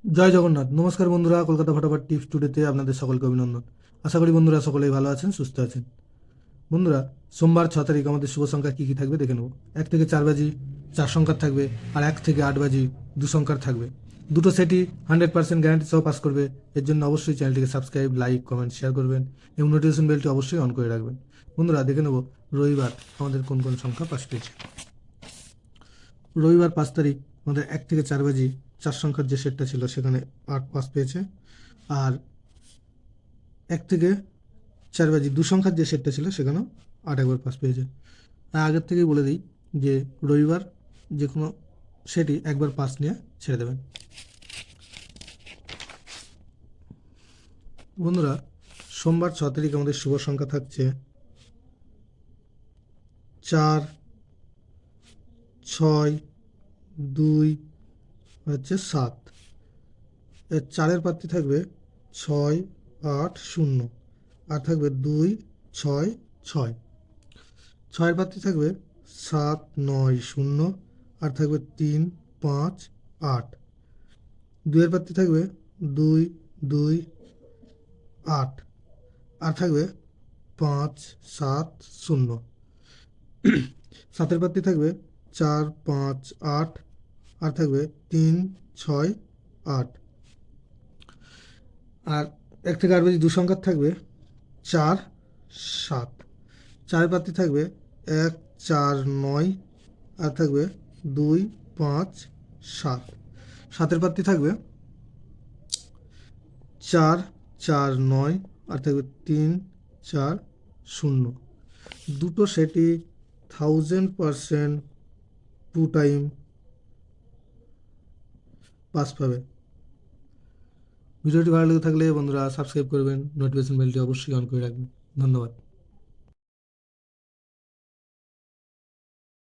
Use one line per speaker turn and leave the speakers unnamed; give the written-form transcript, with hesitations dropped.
জয় জগন্নাথ। নমস্কার বন্ধুরা, কলকাতা ফটাফট টিপস টুডেতে আপনাদের সকলকে অভিনন্দন। আশা করি বন্ধুরা সকলেই ভালো আছেন, সুস্থ আছেন। বন্ধুরা, সোমবার 6 তারিখ আমাদের শুভ সংখ্যা কী কী থাকবে দেখে নেব। 1 থেকে 4 বাজি 4 সংখ্যার থাকবে, আর 1 থেকে 8 বাজি 2 সংখ্যার থাকবে। দুটো সেটই 100% গ্যারান্টি সহ পাস করবে। এর জন্য অবশ্যই চ্যানেলটিকে সাবস্ক্রাইব, লাইক, কমেন্ট, শেয়ার করবেন এবং নোটিফিকেশন বেলটি অবশ্যই অন করে রাখবেন। বন্ধুরা, দেখে নেব রবিবার আমাদের কোন কোন সংখ্যা পাস পেয়েছে। রবিবার 5 তারিখ আমাদের 1 থেকে 4 বাজি 4 সংখ্যার যে সেটটা ছিল সেখানে 8 পাস পেয়েছে। আর 1 থেকে 4 বাজি 2 সংখ্যার যে সেটটা ছিল সেখানেও 8 একবার পাস পেয়েছে। আর আগের থেকেই বলে দিই যে রবিবার যে কোনো সেটই একবার পাস নিয়ে ছেড়ে দেবেন। বন্ধুরা, সোমবার 6 তারিখ আমাদের শুভ সংখ্যা থাকছে 4, 6, 2, 7। এর 4-এর পাত্রী থাকবে 6, 8, 0, আর থাকবে 2, 6, 6। 6-এর পাত্রী থাকবে 7, 9, 0, আর থাকবে 3, 5, 8। 2-এর পাত্রী থাকবে 2, 2, 8, আর থাকবে 5, 7, 0। 7-এর পাত্রী থাকবে 4, 5, 8, আর থাকবে 3, 6, 8। আর 1 থেকে 8 বাজি 2 সংখ্যার থাকবে 4, 7। 4-এর পাত্রী থাকবে 1, 4, 9, আর থাকবে 2, 5, 7। 7-এর পাত্রী থাকবে 4, 4, 9, আর থাকবে 3, 4, 0। দুটো সেটই 1000% 2 টাইম পাস পাবে। ভিডিওটি ভালো লেগে থাকলে বন্ধুরা সাবস্ক্রাইব করবেন, নোটিফিকেশন বেলটি অবশ্যই অন করে রাখবেন। ধন্যবাদ।